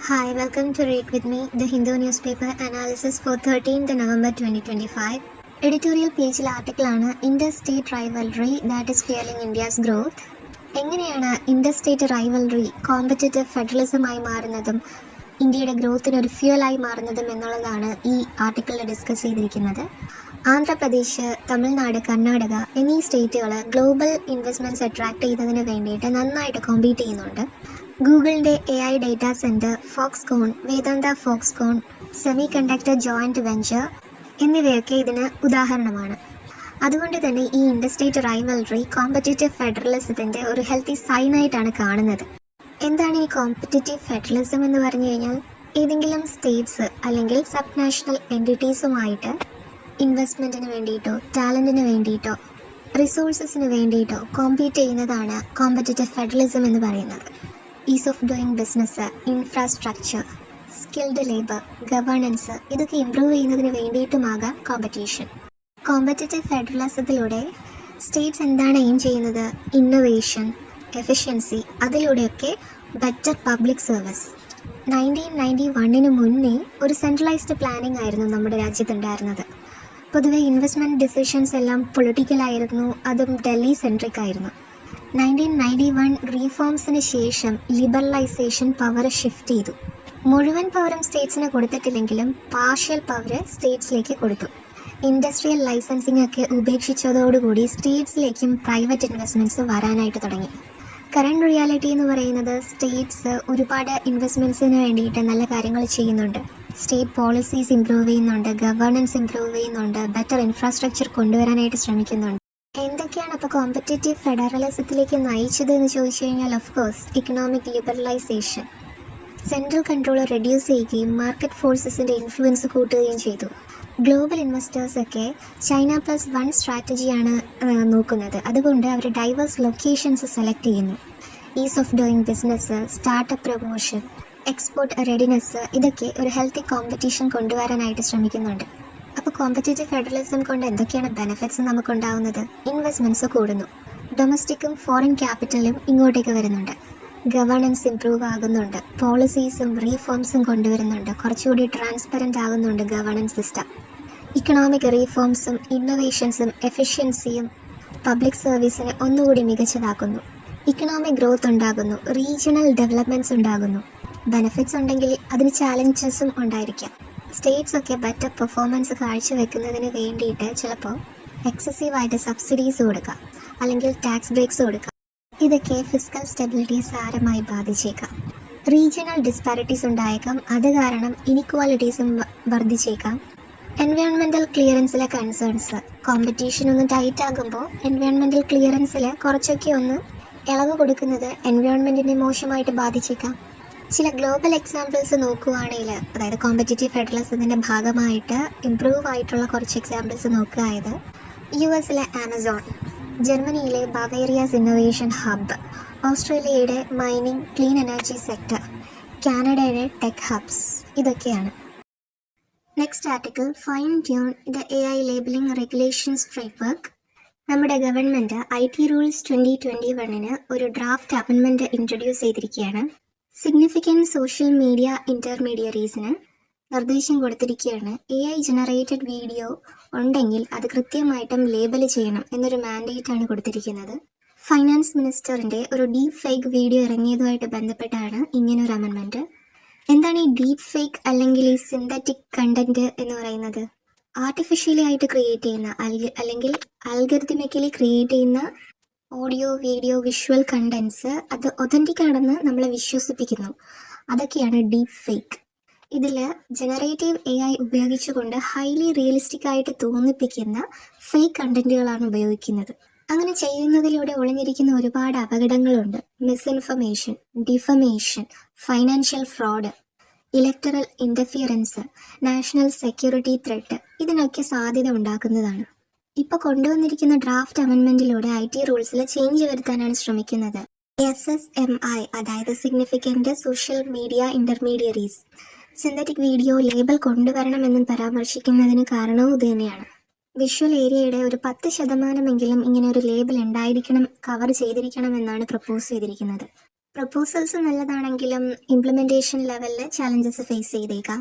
Hi, welcome to Read With Me, the Hindu newspaper analysis for 13th November 2025. Editorial പേജിൽ ആർട്ടിക്കിളാണ് interstate rivalry that is fearing India's growth. എങ്ങനെയാണ് interstate rivalry competitive ഫെഡറലിസമായി മാറുന്നതും ഇന്ത്യയുടെ ഗ്രോത്തിന് ഒരു ഫ്യൂവലായി മാറുന്നതും എന്നുള്ളതാണ് ഈ ആർട്ടിക്കിളിൽ ഡിസ്കസ് ചെയ്തിരിക്കുന്നത്. ആന്ധ്രാപ്രദേശ്, തമിഴ്നാട്, കർണാടക എന്നീ സ്റ്റേറ്റുകൾ ഗ്ലോബൽ ഇൻവെസ്റ്റ്മെൻറ്റ്സ് അട്രാക്ട് ചെയ്യുന്നതിന് വേണ്ടിയിട്ട് നന്നായിട്ട് കോമ്പീറ്റ് ചെയ്യുന്നുണ്ട്. ഗൂഗിളിൻ്റെ AI data centre, Foxconn, Vedanta Foxconn, semiconductor joint venture എന്നിവയൊക്കെ ഇതിന് ഉദാഹരണമാണ്. അതുകൊണ്ട് തന്നെ ഈ ഇൻഡർസ്റ്റേറ്റ് റൈവൽറി കോമ്പറ്റേറ്റീവ് ഫെഡറലിസത്തിൻ്റെ ഒരു ഹെൽത്തി സൈനായിട്ടാണ് കാണുന്നത്. എന്താണ് ഈ കോമ്പറ്റേറ്റീവ് ഫെഡറലിസം എന്ന് പറഞ്ഞു കഴിഞ്ഞാൽ, ഏതെങ്കിലും സ്റ്റേറ്റ്സ് അല്ലെങ്കിൽ സബ് നാഷണൽ എൻറ്റിറ്റീസുമായിട്ട് ഇൻവെസ്റ്റ്മെൻറ്റിന് വേണ്ടിയിട്ടോ ടാലൻറ്റിന് വേണ്ടിയിട്ടോ റിസോഴ്സസിന് വേണ്ടിയിട്ടോ കോമ്പീറ്റ് ചെയ്യുന്നതാണ് കോമ്പറ്റേറ്റീവ് ഫെഡറലിസം എന്ന് പറയുന്നത്. Ease of doing business, infrastructure, skilled labour, governance ഇതൊക്കെ ഇംപ്രൂവ് ചെയ്യുന്നതിന് വേണ്ടിയിട്ടുമാകാം കോമ്പറ്റീഷൻ. കോമ്പറ്റേറ്റീവ് ഫെഡറലിസത്തിലൂടെ സ്റ്റേറ്റ്സ് എന്താണ് എയിം ചെയ്യുന്നത്? ഇന്നൊവേഷൻ, എഫിഷ്യൻസി, അതിലൂടെയൊക്കെ ബെറ്റർ പബ്ലിക് സർവീസ്. 1991 മുന്നേ ഒരു സെൻട്രലൈസ്ഡ് പ്ലാനിംഗ് ആയിരുന്നു നമ്മുടെ രാജ്യത്തുണ്ടായിരുന്നത്. പൊതുവെ ഇൻവെസ്റ്റ്മെൻറ്റ് ഡിസിഷൻസ് എല്ലാം പൊളിറ്റിക്കലായിരുന്നു, അതും ഡൽഹി സെൻട്രിക് ആയിരുന്നു. 1991 റീഫോംസിന് ശേഷം ലിബറലൈസേഷൻ പവർ ഷിഫ്റ്റ് ചെയ്തു. മുഴുവൻ പവറും സ്റ്റേറ്റ്സിന് കൊടുത്തിട്ടില്ലെങ്കിലും പാർഷ്യൽ പവർ സ്റ്റേറ്റ്സിലേക്ക് കൊടുത്തു. ഇൻഡസ്ട്രിയൽ ലൈസൻസിംഗ് ഒക്കെ ഉപേക്ഷിച്ചതോടുകൂടി സ്റ്റേറ്റ്സിലേക്കും പ്രൈവറ്റ് ഇൻവെസ്റ്റ്മെൻറ്റ്സ് വരാനായിട്ട് തുടങ്ങി. കറണ്ട് റിയാലിറ്റി എന്ന് പറയുന്നത് സ്റ്റേറ്റ്സ് ഒരുപാട് ഇൻവെസ്റ്റ്മെൻറ്റ്സിന് വേണ്ടിയിട്ട് നല്ല കാര്യങ്ങൾ ചെയ്യുന്നുണ്ട്. സ്റ്റേറ്റ് പോളിസീസ് ഇംപ്രൂവ് ചെയ്യുന്നുണ്ട്, ഗവേണൻസ് ഇംപ്രൂവ് ചെയ്യുന്നുണ്ട്, ബെറ്റർ ഇൻഫ്രാസ്ട്രക്ചർ കൊണ്ടുവരാനായിട്ട് ശ്രമിക്കുന്നുണ്ട്. എന്തൊക്കെയാണ് അപ്പോൾ കോമ്പറ്റേറ്റീവ് ഫെഡറലിസത്തിലേക്ക് നയിച്ചത് എന്ന് ചോദിച്ചു കഴിഞ്ഞാൽ, of course economic liberalisation, central control reduce ചെയ്യുകയും മാർക്കറ്റ് ഫോഴ്സസിൻ്റെ ഇൻഫ്ലുവൻസ് കൂട്ടുകയും ചെയ്തു. ഗ്ലോബൽ ഇൻവെസ്റ്റേഴ്സൊക്കെ China +1 സ്ട്രാറ്റജിയാണ് നോക്കുന്നത്. അതുകൊണ്ട് അവർ ഡൈവേഴ്സ് ലൊക്കേഷൻസ് സെലക്ട് ചെയ്യുന്നു. Ease of doing business, startup promotion, export readiness ഇതൊക്കെ ഒരു ഹെൽത്തി കോമ്പറ്റീഷൻ കൊണ്ടുവരാനായിട്ട് ശ്രമിക്കുന്നുണ്ട്. അപ്പോൾ കോമ്പറ്റേറ്റീവ് ഫെഡറലിസം കൊണ്ട് എന്തൊക്കെയാണ് ബെനിഫിറ്റ്സ് നമുക്കുണ്ടാവുന്നത്? ഇൻവെസ്റ്റ്മെൻറ്റ്സ് കൂടുന്നു, ഡൊമസ്റ്റിക്കും ഫോറിൻ ക്യാപിറ്റലും ഇങ്ങോട്ടേക്ക് വരുന്നുണ്ട്, ഗവേണൻസ് ഇംപ്രൂവ് ആകുന്നുണ്ട്, പോളിസീസും റീഫോംസും കൊണ്ടുവരുന്നുണ്ട്, കുറച്ചുകൂടി ട്രാൻസ്പെറൻ്റ് ആകുന്നുണ്ട് ഗവേണൻസ് സിസ്റ്റം. ഇക്കണോമിക് റീഫോംസും ഇന്നൊവേഷൻസും എഫിഷ്യൻസിയും പബ്ലിക് സർവീസിനെ ഒന്നുകൂടി മികച്ചതാക്കുന്നു. ഇക്കണോമിക് ഗ്രോത്ത് ഉണ്ടാകുന്നു, റീജിയണൽ ഡെവലപ്മെൻറ്റ്സ് ഉണ്ടാകുന്നു. ബെനിഫിറ്റ്സ് ഉണ്ടെങ്കിൽ അതിന് ചാലഞ്ചസും ഉണ്ടായിരിക്കാം. സ്റ്റേറ്റ്സ് ഒക്കെ ബെറ്റർ പെർഫോമൻസ് കാഴ്ചവെക്കുന്നതിന് വേണ്ടിയിട്ട് ചിലപ്പോൾ എക്സസീവായിട്ട് സബ്സിഡീസ് കൊടുക്കാം, അല്ലെങ്കിൽ ടാക്സ് ബ്രേക്സ് കൊടുക്കാം. ഇതൊക്കെ ഫിസ്ക്കൽ സ്റ്റെബിലിറ്റിയെ സാരമായി ബാധിച്ചേക്കാം. റീജിയണൽ ഡിസ്പാരിറ്റീസ് ഉണ്ടായേക്കാം, അത് കാരണം ഇനിക്വാലിറ്റീസും വർദ്ധിച്ചേക്കാം. എൻവയോൺമെൻറ്റൽ ക്ലിയറൻസിലെ കൺസേൺസ്, കോമ്പറ്റീഷൻ ഒന്ന് ടൈറ്റ് ആകുമ്പോൾ എൻവയോൺമെൻറ്റൽ ക്ലിയറൻസിൽ കുറച്ചൊക്കെ ഒന്ന് ഇളവ് കൊടുക്കുന്നത് എൻവയോൺമെൻറ്റിനെ മോശമായിട്ട് ബാധിച്ചേക്കാം. ചില ഗ്ലോബൽ എക്സാമ്പിൾസ് നോക്കുകയാണെങ്കിൽ, അതായത് കോമ്പറ്റേറ്റീവ് ഫെഡറലിസത്തിൻ്റെ ഭാഗമായിട്ട് ഇംപ്രൂവ് ആയിട്ടുള്ള കുറച്ച് എക്സാമ്പിൾസ് നോക്കുകയായത് US ആമസോൺ, ജർമ്മനിയിലെ ബവേറിയാസ് ഇന്നൊവേഷൻ ഹബ്ബ്, ഓസ്ട്രേലിയയുടെ മൈനിങ് ക്ലീൻ എനർജി സെക്ടർ, കാനഡയുടെ ടെക് ഹബ്സ് ഇതൊക്കെയാണ്. Next article, fine tune the AI labelling regulations framework. നമ്മുടെ ഗവൺമെൻറ് IT റൂൾസ് 2021 ഒരു ഡ്രാഫ്റ്റ് അമെൻമെൻറ്റ് ഇൻട്രൊഡ്യൂസ് ചെയ്തിരിക്കുകയാണ്. സിഗ്നിഫിക്കൻറ്റ് സോഷ്യൽ മീഡിയ ഇൻ്റർമീഡിയറീസിന് നിർദ്ദേശം കൊടുത്തിരിക്കുകയാണ്. AI ജനറേറ്റഡ് വീഡിയോ ഉണ്ടെങ്കിൽ അത് കൃത്യമായിട്ടും ലേബൽ ചെയ്യണം എന്നൊരു മാൻഡേറ്റാണ് കൊടുത്തിരിക്കുന്നത്. ഫൈനാൻസ് മിനിസ്റ്ററിൻ്റെ ഒരു ഡീപ്പ് ഫേക്ക് വീഡിയോ ഇറങ്ങിയതുമായിട്ട് ബന്ധപ്പെട്ടാണ് ഇങ്ങനൊരു അമെൻമെൻറ്റ്. എന്താണ് ഈ ഡീപ്പ് ഫേക്ക് അല്ലെങ്കിൽ ഈ സിന്തറ്റിക് കണ്ടൻറ്റ് എന്ന് പറയുന്നത്? ആർട്ടിഫിഷ്യലി ആയിട്ട് ക്രിയേറ്റ് ചെയ്യുന്ന അല്ലെങ്കിൽ അൽഗരിതമിക്കലി ക്രിയേറ്റ് ചെയ്യുന്ന ഓഡിയോ, വീഡിയോ, വിഷ്വൽ കണ്ടൻസ് അത് ഒതൻറ്റിക് ആണെന്ന് നമ്മളെ വിശ്വസിപ്പിക്കുന്നു. അതൊക്കെയാണ് ഡീപ്പ് ഫേക്ക്. ഇതിൽ ജനറേറ്റീവ് AI ഉപയോഗിച്ചുകൊണ്ട് ഹൈലി റിയലിസ്റ്റിക് ആയിട്ട് തോന്നിപ്പിക്കുന്ന ഫേക്ക് കണ്ടൻറ്റുകളാണ് ഉപയോഗിക്കുന്നത്. അങ്ങനെ ചെയ്യുന്നതിലൂടെ ഒളിഞ്ഞിരിക്കുന്ന ഒരുപാട് അപകടങ്ങളുണ്ട്. Misinformation, defamation, financial fraud, electoral interference, national security threat ഇതിനൊക്കെ സാധ്യത ഉണ്ടാക്കുന്നതാണ്. ഇപ്പോൾ കൊണ്ടുവന്നിരിക്കുന്ന ഡ്രാഫ്റ്റ് അമെൻമെൻറ്റിലൂടെ IT റൂൾസിൽ ചേഞ്ച് വരുത്താനാണ് ശ്രമിക്കുന്നത്. SSMI, അതായത് significant social media intermediaries, synthetic video label കൊണ്ടുവരണമെന്നും പരാമർശിക്കുന്നതിന് കാരണവും ഇത് തന്നെയാണ്. വിഷ്വൽ ഏരിയയുടെ ഒരു 10% ഇങ്ങനെ ഒരു ലേബൽ ഉണ്ടായിരിക്കണം, കവർ ചെയ്തിരിക്കണം എന്നാണ് പ്രപ്പോസ് ചെയ്തിരിക്കുന്നത്. പ്രപ്പോസൽസ് നല്ലതാണെങ്കിലും ഇംപ്ലിമെൻറ്റേഷൻ ലെവലിൽ ചാലഞ്ചസ് ഫേസ് ചെയ്തേക്കാം.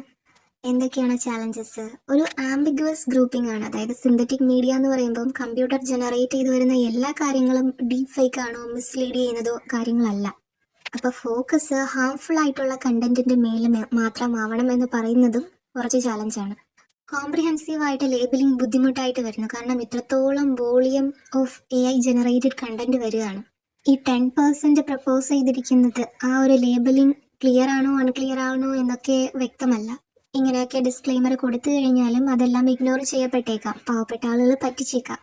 എന്തൊക്കെയാണ് ചാലഞ്ചസ്? ഒരു ആംബിഗ്വസ് ഗ്രൂപ്പിംഗ് ആണ്. അതായത് സിന്തറ്റിക് മീഡിയ എന്ന് പറയുമ്പം കമ്പ്യൂട്ടർ ജനറേറ്റ് ചെയ്ത് വരുന്ന എല്ലാ കാര്യങ്ങളും ഡീപ് ഫേക്ക് ആണോ, മിസ്ലീഡ് ചെയ്യുന്നതോ കാര്യങ്ങളല്ല. അപ്പോൾ ഫോക്കസ് ഹാർംഫുൾ ആയിട്ടുള്ള കണ്ടന്റിന്റെ മേലെ മാത്രമാവണം എന്ന് പറയുന്നതും കുറച്ച് ചാലഞ്ചാണ്. കോംപ്രിഹെൻസീവ് ആയിട്ട് ലേബലിംഗ് ബുദ്ധിമുട്ടായിട്ട് വരുന്നു. കാരണം ഇത്രത്തോളം volume of AI generated content വരികയാണ്. ഈ 10% പ്രപ്പോസ് ചെയ്തിരിക്കുന്നത് ആ ഒരു ലേബലിംഗ് ക്ലിയർ ആണോ അൺക്ലിയർ ആണോ എന്നൊക്കെ വ്യക്തമല്ല. ഇങ്ങനെയൊക്കെ ഡിസ്ക്ലെയിമർ കൊടുത്തു കഴിഞ്ഞാലും അതെല്ലാം ഇഗ്നോർ ചെയ്യപ്പെട്ടേക്കാം, പാവപ്പെട്ട ആളുകൾ പറ്റിച്ചേക്കാം.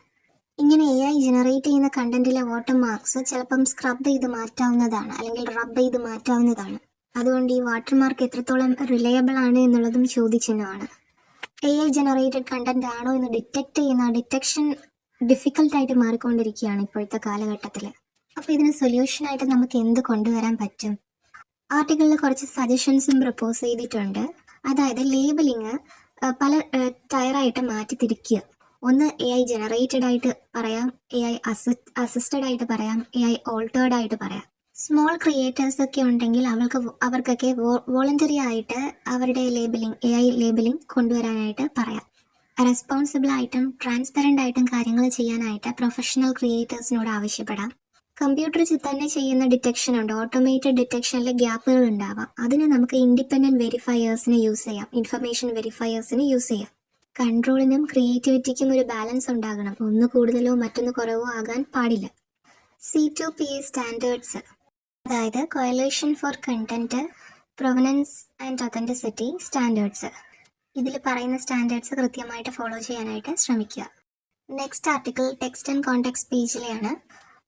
ഇങ്ങനെ AI ജനറേറ്റ് ചെയ്യുന്ന കണ്ടന്റിലെ വാട്ടർ മാർക്സ് ചിലപ്പം സ്ക്രബ് ചെയ്ത് മാറ്റാവുന്നതാണ്, അല്ലെങ്കിൽ റബ്ബ് ചെയ്ത് മാറ്റാവുന്നതാണ്. അതുകൊണ്ട് ഈ വാട്ടർമാർക്ക് എത്രത്തോളം റിലയബിൾ ആണ് എന്നുള്ളതും ചോദ്യചിഹ്നമാണ്. AI ജനറേറ്റഡ് കണ്ടന്റ് ആണോ എന്ന് ഡിറ്റക്ട് ചെയ്യുന്ന ഡിറ്റക്ഷൻ ഡിഫിക്കൽട്ടായിട്ട് മാറിക്കൊണ്ടിരിക്കുകയാണ് ഇപ്പോഴത്തെ കാലഘട്ടത്തിൽ. അപ്പോൾ ഇതിന് സൊല്യൂഷനായിട്ട് നമുക്ക് എന്ത് കൊണ്ടുവരാൻ പറ്റും? ആർട്ടിക്കിളിൽ കുറച്ച് സജഷൻസും പ്രപ്പോസ് ചെയ്തിട്ടുണ്ട്. അതായത് ലേബലിങ് പല ടയറായിട്ട് മാറ്റി തിരിക്കുക. ഒന്ന് AI ജനറേറ്റഡ് ആയിട്ട് പറയാം, AI അസിസ്റ്റഡ് ആയിട്ട് പറയാം, AI ഓൾട്ടേർഡ് ആയിട്ട് പറയാം. സ്മോൾ ക്രിയേറ്റേഴ്സ് ഒക്കെ ഉണ്ടെങ്കിൽ അവർക്കൊക്കെ വോളണ്ടറി ആയിട്ട് അവരുടെ AI ലേബലിംഗ് കൊണ്ടുവരാനായിട്ട് പറയാം. റെസ്പോൺസിബിൾ ആയിട്ടും ട്രാൻസ്പെറൻ്റ് ആയിട്ടും കാര്യങ്ങൾ ചെയ്യാനായിട്ട് പ്രൊഫഷണൽ ക്രിയേറ്റേഴ്സിനോട് ആവശ്യപ്പെടാം. കമ്പ്യൂട്ടർ തന്നെ ചെയ്യുന്ന ഡിറ്റക്ഷൻ ഉണ്ട്, ഓട്ടോമേറ്റഡ് ഡിറ്റക്ഷനിൽ ഗ്യാപ്പുകൾ ഉണ്ടാവാം. അതിന് നമുക്ക് ഇൻഡിപെൻഡൻറ്റ് വെരിഫയേഴ്സിനെ യൂസ് ചെയ്യാം, ഇൻഫർമേഷൻ വെരിഫയേഴ്സിനെ യൂസ് ചെയ്യാം. കൺട്രോളിനും ക്രിയേറ്റിവിറ്റിക്കും ഒരു ബാലൻസ് ഉണ്ടാകണം. ഒന്ന് കൂടുതലോ മറ്റൊന്ന് കുറവോ ആകാൻ പാടില്ല. C2PA സ്റ്റാൻഡേർഡ്സ്, അതായത് coalition for content provenance and authenticity standards. ഇതിൽ പറയുന്ന സ്റ്റാൻഡേർഡ്സ് കൃത്യമായിട്ട് ഫോളോ ചെയ്യാനായിട്ട് ശ്രമിക്കുക. Next article text and context പേജിലെയാണ്.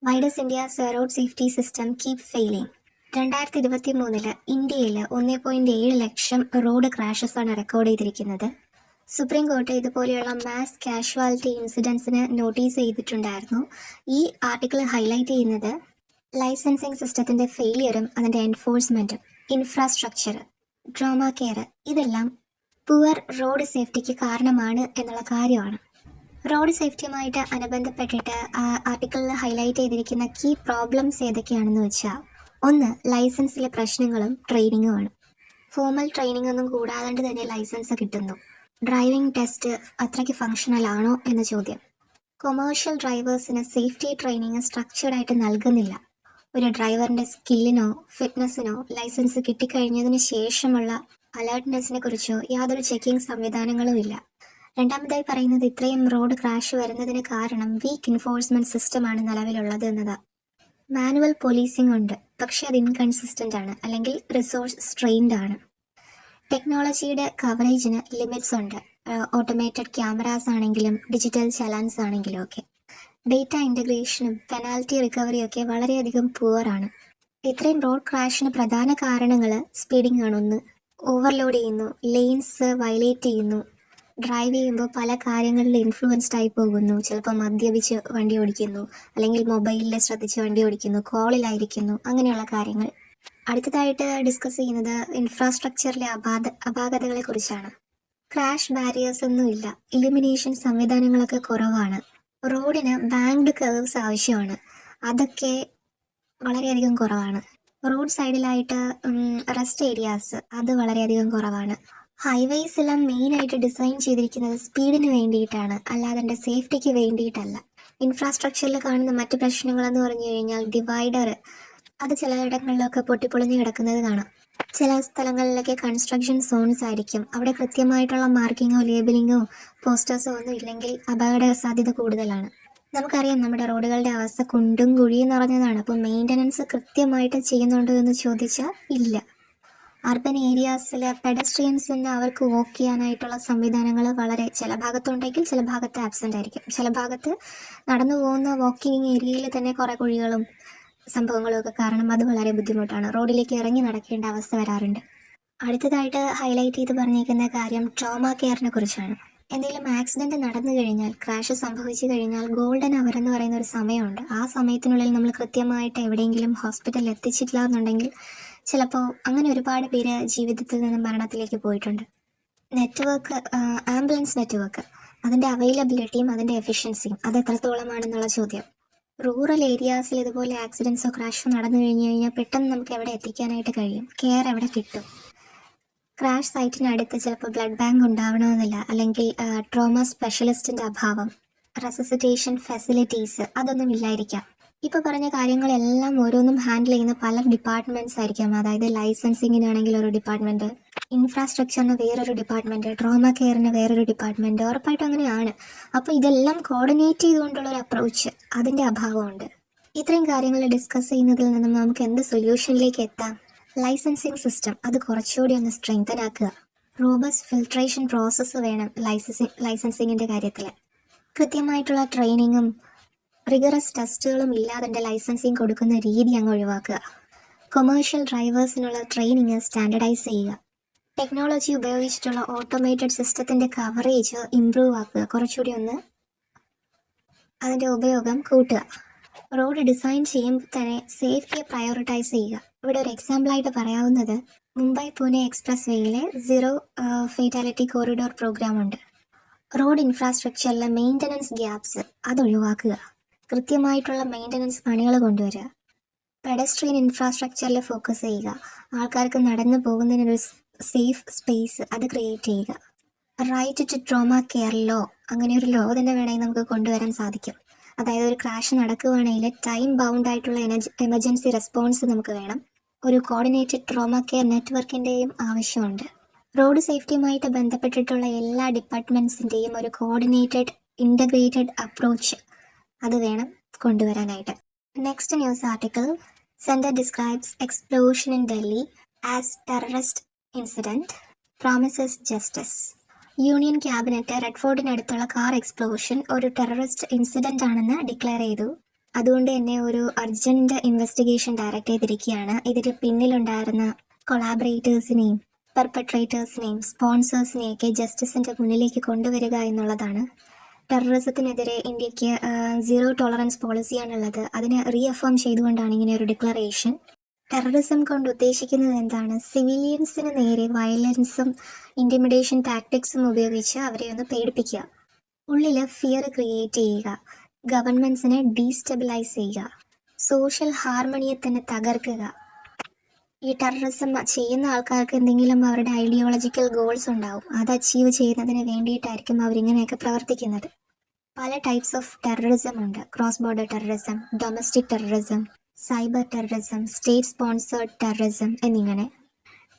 Why does India's road safety system keep failing? 2023 ഇന്ത്യയിൽ 1.7 ലക്ഷം റോഡ് ക്രാഷസ് ആണ് റെക്കോർഡ് ചെയ്തിരിക്കുന്നത്. സുപ്രീം കോടതി ഇതുപോലെയുള്ള മാസ് കാഷ്വാലിറ്റി ഇൻസിഡൻസിന് നോട്ടീസ് ചെയ്തിട്ടുണ്ടായിരുന്നു. ഈ ആർട്ടിക്കിൾ ഹൈലൈറ്റ് ചെയ്യുന്നത് ലൈസൻസിങ് സിസ്റ്റത്തിൻ്റെ ഫെയിലിയറും അതിൻ്റെ എൻഫോഴ്സ്മെൻറ്റും, ഇൻഫ്രാസ്ട്രക്ചർ, ട്രോമ കെയർ, ഇതെല്ലാം പുവർ റോഡ് സേഫ്റ്റിക്ക് കാരണമാണ് എന്നുള്ള കാര്യമാണ്. റോഡ് സേഫ്റ്റിയുമായിട്ട് അനുബന്ധപ്പെട്ടിട്ട് ആർട്ടിക്കിളിൽ ഹൈലൈറ്റ് ചെയ്തിരിക്കുന്ന കീ പ്രോബ്ലംസ് ഏതൊക്കെയാണെന്ന് വെച്ചാൽ, ഒന്ന് ലൈസൻസിലെ പ്രശ്നങ്ങളും ട്രെയിനിങ്ങുമാണ്. ഫോർമൽ ട്രെയിനിങ് ഒന്നും കൂടാതെ തന്നെ ലൈസൻസ് കിട്ടുന്നു. ഡ്രൈവിംഗ് ടെസ്റ്റ് അത്രയ്ക്ക് ഫങ്ഷണൽ ആണോ എന്ന ചോദ്യം. കൊമേഴ്ഷ്യൽ ഡ്രൈവേഴ്സിന് സേഫ്റ്റി ട്രെയിനിങ് സ്ട്രക്ചേർഡായിട്ട് നൽകുന്നില്ല. ഒരു ഡ്രൈവറിൻ്റെ സ്കില്ലിനോ ഫിറ്റ്നസ്സിനോ ലൈസൻസ് കിട്ടിക്കഴിഞ്ഞതിന് ശേഷമുള്ള അലേർട്ട്നെസ്സിനെ കുറിച്ചോ യാതൊരു ചെക്കിംഗ് സംവിധാനങ്ങളും ഇല്ല. രണ്ടാമതായി പറയുന്നത് ഇത്രയും റോഡ് ക്രാഷ് വരുന്നതിന് കാരണം വീക്ക് എൻഫോഴ്സ്മെന്റ് സിസ്റ്റമാണ് നിലവിലുള്ളത് എന്നതാണ്. മാനുവൽ പോലീസിംഗ് ഉണ്ട്, പക്ഷെ അത് ഇൻകൺസിസ്റ്റന്റ് ആണ്, അല്ലെങ്കിൽ റിസോഴ്സ് സ്ട്രെയിൻഡ് ആണ്. ടെക്നോളജിയുടെ കവറേജിന് ലിമിറ്റ്സ് ഉണ്ട്. ഓട്ടോമേറ്റഡ് ക്യാമറാസ് ആണെങ്കിലും ഡിജിറ്റൽ ചലാൻസ് ആണെങ്കിലും ഒക്കെ. ഡേറ്റ ഇൻ്റഗ്രേഷനും പെനാൽറ്റി റിക്കവറിയും ഒക്കെ വളരെയധികം പുവറാണ്. ഇത്രയും റോഡ് ക്രാഷിന് പ്രധാന കാരണങ്ങൾ സ്പീഡിംഗ് ആണ്. ഒന്ന്, ഓവർലോഡ് ചെയ്യുന്നു, ലെയിൻസ് വയലേറ്റ് ചെയ്യുന്നു, ഡ്രൈവ് ചെയ്യുമ്പോൾ പല കാര്യങ്ങളിൽ ഇൻഫ്ലുവൻസ്ഡ് ആയി പോകുന്നു, ചിലപ്പോൾ മദ്യപിച്ച് വണ്ടി ഓടിക്കുന്നു, അല്ലെങ്കിൽ മൊബൈലിൽ ശ്രദ്ധിച്ച് വണ്ടി ഓടിക്കുന്നു, കോളിലായിരിക്കുന്നു, അങ്ങനെയുള്ള കാര്യങ്ങൾ. അടുത്തതായിട്ട് ഡിസ്കസ് ചെയ്യുന്നത് ഇൻഫ്രാസ്ട്രക്ചറിലെ അപാകതകളെ കുറിച്ചാണ്. ക്രാഷ് ബാരിയേഴ്സ് ഒന്നുമില്ല, ഇലിമിനേഷൻ സംവിധാനങ്ങളൊക്കെ കുറവാണ്. റോഡിന് ബാങ്ക്ഡ് കർവ്സ് ആവശ്യമാണ്, അതൊക്കെ വളരെയധികം കുറവാണ്. റോഡ് സൈഡിലായിട്ട് റെസ്റ്റ് ഏരിയാസ്, അത് വളരെയധികം കുറവാണ്. ഹൈവേസ് എല്ലാം മെയിനായിട്ട് ഡിസൈൻ ചെയ്തിരിക്കുന്നത് സ്പീഡിന് വേണ്ടിയിട്ടാണ്, അല്ലാതെ എൻ്റെ സേഫ്റ്റിക്ക് വേണ്ടിയിട്ടല്ല. ഇൻഫ്രാസ്ട്രക്ചറിൽ കാണുന്ന മറ്റ് പ്രശ്നങ്ങളെന്ന് പറഞ്ഞു കഴിഞ്ഞാൽ ഡിവൈഡർ, അത് ചിലയിടങ്ങളിലൊക്കെ പൊട്ടിപ്പൊളിഞ്ഞ് കിടക്കുന്നത് കാണാം. ചില സ്ഥലങ്ങളിലൊക്കെ കൺസ്ട്രക്ഷൻ സോൺസ് ആയിരിക്കും, അവിടെ കൃത്യമായിട്ടുള്ള മാർക്കിങ്ങോ ലേബലിങ്ങോ പോസ്റ്റേഴ്സോ ഒന്നും ഇല്ലെങ്കിൽ അപകട സാധ്യത കൂടുതലാണ്. നമുക്കറിയാം നമ്മുടെ റോഡുകളുടെ അവസ്ഥ കുണ്ടും കുഴിയും നിറഞ്ഞതാണ്. അപ്പോൾ മെയിൻ്റനൻസ് കൃത്യമായിട്ട് ചെയ്യുന്നുണ്ടോ എന്ന് ചോദിച്ചാൽ ഇല്ല. അർബൻ ഏരിയാസിൽ പെഡസ്ട്രിയൻസിന് അവർക്ക് വോക്ക് ചെയ്യാനായിട്ടുള്ള സംവിധാനങ്ങൾ വളരെ ചില ഭാഗത്തുണ്ടെങ്കിൽ ചില ഭാഗത്ത് ആബ്സെൻ്റ് ആയിരിക്കും. ചില ഭാഗത്ത് നടന്നു പോകുന്ന വാക്കിംഗ് ഏരിയയിൽ തന്നെ കുറേ കുഴികളും സംഭവങ്ങളും ഒക്കെ കാരണം അത് വളരെ ബുദ്ധിമുട്ടാണ്. റോഡിലേക്ക് ഇറങ്ങി നടക്കേണ്ട അവസ്ഥ വരാറുണ്ട്. അടുത്തതായിട്ട് ഹൈലൈറ്റ് ചെയ്ത് പറഞ്ഞിരിക്കുന്ന കാര്യം ട്രോമ കെയറിനെ കുറിച്ചാണ്. എന്തെങ്കിലും ആക്സിഡൻറ്റ് നടന്നു കഴിഞ്ഞാൽ, ക്രാഷ് സംഭവിച്ചു കഴിഞ്ഞാൽ ഗോൾഡൻ അവർ എന്ന് പറയുന്ന ഒരു സമയമുണ്ട്. ആ സമയത്തിനുള്ളിൽ നമ്മൾ കൃത്യമായിട്ട് എവിടെയെങ്കിലും ഹോസ്പിറ്റലിൽ എത്തിച്ചിട്ടില്ല എന്നുണ്ടെങ്കിൽ ചിലപ്പോൾ അങ്ങനെ ഒരുപാട് പേര് ജീവിതത്തിൽ നിന്ന് മരണത്തിലേക്ക് പോയിട്ടുണ്ട്. നെറ്റ്വർക്ക്, ആംബുലൻസ് നെറ്റ്വർക്ക്, അതിൻ്റെ അവൈലബിലിറ്റിയും അതിൻ്റെ എഫിഷ്യൻസിയും അത് എത്രത്തോളമാണെന്നുള്ള ചോദ്യം. റൂറൽ ഏരിയാസിൽ ഇതുപോലെ ആക്സിഡൻസോ ക്രാഷോ നടന്നു കഴിഞ്ഞു കഴിഞ്ഞാൽ പെട്ടെന്ന് നമുക്ക് എവിടെ എത്തിക്കാനായിട്ട് കഴിയും, കെയർ എവിടെ കിട്ടും? ക്രാഷ് സൈറ്റിനടുത്ത് ചിലപ്പോൾ ബ്ലഡ് ബാങ്ക് ഉണ്ടാവണമെന്നില്ല, അല്ലെങ്കിൽ ട്രോമ സ്പെഷ്യലിസ്റ്റിൻ്റെ അഭാവം, റെസസിറ്റേഷൻ ഫെസിലിറ്റീസ് അതൊന്നും ഇല്ലായിരിക്കാം. ഇപ്പോൾ പറഞ്ഞ കാര്യങ്ങളെല്ലാം ഓരോന്നും ഹാൻഡിൽ ചെയ്യുന്ന പല ഡിപ്പാർട്ട്മെൻറ്റ്സ് ആയിരിക്കാം. അതായത് ലൈസൻസിങ്ങിനാണെങ്കിൽ ഒരു ഡിപ്പാർട്ട്മെൻറ്റ്, ഇൻഫ്രാസ്ട്രക്ചറിന് വേറൊരു ഡിപ്പാർട്ട്മെൻറ്റ്, ട്രോമ കെയറിന് വേറൊരു ഡിപ്പാർട്ട്മെൻറ്റ്. ഉറപ്പായിട്ടും അങ്ങനെയാണ്. അപ്പോൾ ഇതെല്ലാം കോർഡിനേറ്റ് ചെയ്തുകൊണ്ടുള്ളൊരു അപ്രോച്ച് അതിൻ്റെ അഭാവമുണ്ട്. ഇത്രയും കാര്യങ്ങൾ ഡിസ്കസ് ചെയ്യുന്നതിൽ നിന്നും നമുക്ക് എന്ത് സൊല്യൂഷനിലേക്ക് എത്താം? ലൈസൻസിങ് സിസ്റ്റം അത് കുറച്ചുകൂടി ഒന്ന് സ്ട്രെങ്തൻ ആക്കുക. റോബസ്റ്റ് ഫിൽട്രേഷൻ പ്രോസസ്സ് വേണം ലൈസൻസിങ്ങിൻ്റെ കാര്യത്തിൽ. കൃത്യമായിട്ടുള്ള ട്രെയിനിങ്ങും റിഗറസ് ടെസ്റ്റുകളും ഇല്ലാതെ ലൈസൻസിങ് കൊടുക്കുന്ന രീതി അങ്ങ് ഒഴിവാക്കുക. കൊമേഴ്ഷ്യൽ ഡ്രൈവേഴ്സിനുള്ള ട്രെയിനിങ് സ്റ്റാൻഡർഡൈസ് ചെയ്യുക. ടെക്നോളജി ഉപയോഗിച്ചിട്ടുള്ള ഓട്ടോമേറ്റഡ് സിസ്റ്റത്തിൻ്റെ കവറേജ് ഇംപ്രൂവ് ആക്കുക, കുറച്ചുകൂടി ഒന്ന് അതിൻ്റെ ഉപയോഗം കൂട്ടുക. റോഡ് ഡിസൈൻ ചെയ്യുമ്പോൾ തന്നെ സേഫ്റ്റിയെ പ്രയോറിറ്റൈസ് ചെയ്യുക. ഇവിടെ ഒരു എക്സാമ്പിളായിട്ട് പറയാവുന്നത് മുംബൈ പൂനെ എക്സ്പ്രസ് വേയിലെ സീറോ ഫേറ്റാലിറ്റി കോറിഡോർ പ്രോഗ്രാം ഉണ്ട്. റോഡ് ഇൻഫ്രാസ്ട്രക്ചറിലെ മെയിൻ്റനൻസ് ഗ്യാപ്സ് അത് ഒഴിവാക്കുക. കൃത്യമായിട്ടുള്ള മെയിൻ്റനൻസ് പണികൾ കൊണ്ടുവരിക. പെഡസ്ട്രിയൻ ഇൻഫ്രാസ്ട്രക്ചറിൽ ഫോക്കസ് ചെയ്യുക. ആൾക്കാർക്ക് നടന്നു പോകുന്നതിനൊരു സേഫ് സ്പേസ് അത് ക്രിയേറ്റ് ചെയ്യുക. Right to trauma care law, അങ്ങനെ ഒരു ലോ തന്നെ വേണമെങ്കിൽ നമുക്ക് കൊണ്ടുവരാൻ സാധിക്കും. അതായത് ഒരു ക്രാഷ് നടക്കുകയാണെങ്കിൽ ടൈം ബൗണ്ട് ആയിട്ടുള്ള എമർജൻസി റെസ്പോൺസ് നമുക്ക് വേണം. ഒരു കോർഡിനേറ്റഡ് ട്രോമ കെയർ നെറ്റ്വർക്കിൻ്റെയും ആവശ്യമുണ്ട്. റോഡ് സേഫ്റ്റിയുമായിട്ട് ബന്ധപ്പെട്ടിട്ടുള്ള എല്ലാ ഡിപ്പാർട്ട്മെൻറ്റ്സിൻ്റെയും ഒരു കോർഡിനേറ്റഡ് ഇൻ്റഗ്രേറ്റഡ് അപ്രോച്ച് അത് വേണം കൊണ്ടുവരാനായിട്ട്. Next news article. Centre describes explosion in Delhi as terrorist incident, promises justice. Union cabinet റെഡ്ഫോർഡിനടുത്തുള്ള കാർ എക്സ്പ്ലോഷൻ ഒരു ടെററിസ്റ്റ് ഇൻസിഡൻ്റ് ആണെന്ന് ഡിക്ലെയർ ചെയ്തു. അതുകൊണ്ട് തന്നെ ഒരു അർജൻറ്റ് ഇൻവെസ്റ്റിഗേഷൻ ഡയറക്റ്റ് ചെയ്തിരിക്കുകയാണ്. ഇതിൽ പിന്നിലുണ്ടായിരുന്ന കൊളാബറേറ്റേഴ്സിനെയും പെർപെട്രേറ്റേഴ്സിനെയും സ്പോൺസേഴ്സിനെയൊക്കെ ജസ്റ്റിസിൻ്റെ മുന്നിലേക്ക് കൊണ്ടുവരിക എന്നുള്ളതാണ്. ടെററിസത്തിനെതിരെ ഇന്ത്യക്ക് സീറോ ടോളറൻസ് പോളിസിയാണുള്ളത്. അതിനെ റീഅഫേം ചെയ്തുകൊണ്ടാണ് ഇങ്ങനെ ഒരു ഡിക്ലറേഷൻ. ടെററിസം കൊണ്ട് ഉദ്ദേശിക്കുന്നത് എന്താണ്? സിവിലിയൻസിന് നേരെ വയലൻസും ഇൻറ്റിമിഡേഷൻ ടാക്ടിക്സും ഉപയോഗിച്ച് അവരെ ഒന്ന് പേടിപ്പിക്കുക, ഉള്ളിൽ ഫിയർ ക്രിയേറ്റ് ചെയ്യുക, ഗവൺമെൻറ്റ്സിനെ ഡീസ്റ്റെബിലൈസ് ചെയ്യുക, സോഷ്യൽ ഹാർമണിയെ തന്നെ തകർക്കുക. ഈ ടെററിസം ചെയ്യുന്ന ആൾക്കാർക്ക് എന്തെങ്കിലും അവരുടെ ഐഡിയോളജിക്കൽ ഗോൾസ് ഉണ്ടാവും. അത് അച്ചീവ് ചെയ്യുന്നതിന് വേണ്ടിയിട്ടായിരിക്കും അവരിങ്ങനെയൊക്കെ പ്രവർത്തിക്കുന്നത്. പല ടൈപ്സ് ഓഫ് ടെററിസം ഉണ്ട്. Cross border terrorism, domestic terrorism, cyber terrorism, state sponsored terrorism എന്നിങ്ങനെ.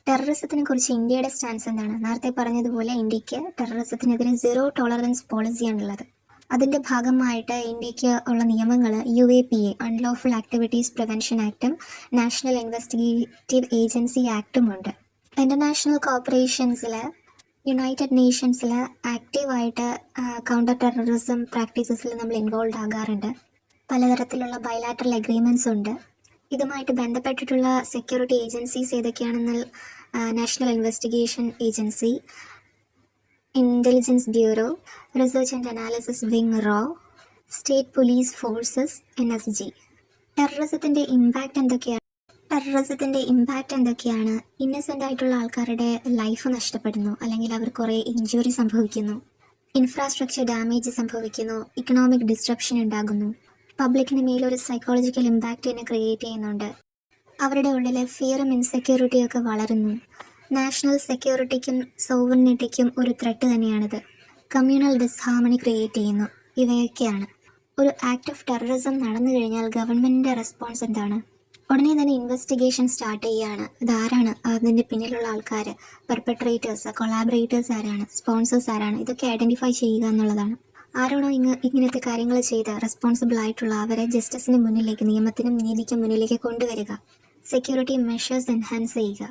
ടെററിസത്തിനെ കുറിച്ച് ഇന്ത്യയുടെ സ്റ്റാൻസ് എന്താണ്? നേരത്തെ പറഞ്ഞതുപോലെ ഇന്ത്യക്ക് ടെററിസത്തിനെതിരെ സീറോ ടോളറൻസ് പോളിസിയാണുള്ളത്. അതിൻ്റെ ഭാഗമായിട്ട് ഇന്ത്യക്ക് ഉള്ള നിയമങ്ങൾ UAPA അൺലോഫുൾ ആക്ടിവിറ്റീസ് പ്രിവെൻഷൻ ആക്ടും നാഷണൽ ഇൻവെസ്റ്റിഗേറ്റീവ് ഏജൻസി ആക്ടും ഉണ്ട്. ഇൻ്റർനാഷണൽ കോർപ്പറേഷൻസിൽ യുണൈറ്റഡ് നേഷൻസിൽ ആക്റ്റീവായിട്ട് കൗണ്ടർ ടെററിസം പ്രാക്ടീസസിൽ നമ്മൾ ഇൻവോൾവ് ആകാറുണ്ട്. പലതരത്തിലുള്ള ബൈലാറ്ററൽ അഗ്രിമെൻറ്റ്സ് ഉണ്ട്. ഇതുമായിട്ട് ബന്ധപ്പെട്ടിട്ടുള്ള സെക്യൂരിറ്റി ഏജൻസീസ് ഏതൊക്കെയാണെന്നാൽ national investigation agency, intelligence bureau, research and analysis wing RAW, state police forces NSG. ടെററിസത്തിൻ്റെ ഇമ്പാക്റ്റ് എന്തൊക്കെയാണ്? ഇന്നസെൻ്റ് ആയിട്ടുള്ള ആൾക്കാരുടെ ലൈഫ് നഷ്ടപ്പെടുന്നു, അല്ലെങ്കിൽ അവർ കുറേ ഇഞ്ചുറി സംഭവിക്കുന്നു, ഇൻഫ്രാസ്ട്രക്ചർ ഡാമേജ് സംഭവിക്കുന്നു, ഇക്കണോമിക് ഡിസ്ട്രപ്ഷൻ ഉണ്ടാകുന്നു, പബ്ലിക്കിന് മേലൊരു സൈക്കോളജിക്കൽ ഇമ്പാക്റ്റ് തന്നെ ക്രിയേറ്റ് ചെയ്യുന്നുണ്ട്. അവരുടെ ഉള്ളിലെ ഫിയറും ഇൻസെക്യൂരിറ്റിയും ഒക്കെ വളരുന്നു. നാഷണൽ സെക്യൂരിറ്റിക്കും സോവറിനിറ്റിക്കും ഒരു ത്രെട്ട് തന്നെയാണിത്. കമ്മ്യൂണൽ ഡിസ്ഹാർമണി ക്രിയേറ്റ് ചെയ്യുന്നു. ഇവയൊക്കെയാണ്. ഒരു ആക്ട് ഓഫ് ടെററിസം നടന്നു കഴിഞ്ഞാൽ ഗവൺമെൻറ്റിൻ്റെ റെസ്പോൺസ് എന്താണ്? ഉടനെ തന്നെ ഇൻവെസ്റ്റിഗേഷൻ സ്റ്റാർട്ട് ചെയ്യുകയാണ്. ഇതാരാണ് അതിൻ്റെ പിന്നിലുള്ള ആൾക്കാർ, പെർപെട്രേറ്റേഴ്സ്, കൊളാബറേറ്റേഴ്സ് ആരാണ്, സ്പോൺസേഴ്സ് ആരാണ്, ഇതൊക്കെ ഐഡൻറ്റിഫൈ ചെയ്യുക എന്നുള്ളതാണ്. ആരാണോ ഇങ്ങനത്തെ കാര്യങ്ങൾ ചെയ്ത് റെസ്പോൺസിബിൾ ആയിട്ടുള്ള അവരെ ജസ്റ്റിസിന് മുന്നിലേക്ക്, നിയമത്തിനും നീതിക്കും മുന്നിലേക്ക് കൊണ്ടുവരിക. സെക്യൂരിറ്റി മെഷേഴ്സ് എൻഹാൻസ് ചെയ്യുക.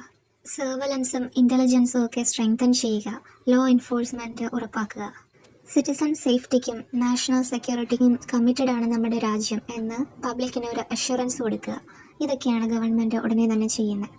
സർവലൻസും ഇൻ്റലിജൻസും ഒക്കെ സ്ട്രെങ്തൻ ചെയ്യുക. ലോ എൻഫോഴ്സ്മെൻറ്റ് ഉറപ്പാക്കുക. സിറ്റിസൺ സേഫ്റ്റിക്കും നാഷണൽ സെക്യൂരിറ്റിക്കും കമ്മിറ്റഡ് ആണ് നമ്മുടെ രാജ്യം എന്ന് പബ്ലിക്കിന് ഒരു അഷുറൻസ് കൊടുക്കുക. ഇതൊക്കെയാണ് ഗവൺമെൻറ് ഉടനെ തന്നെ ചെയ്യുന്നത്.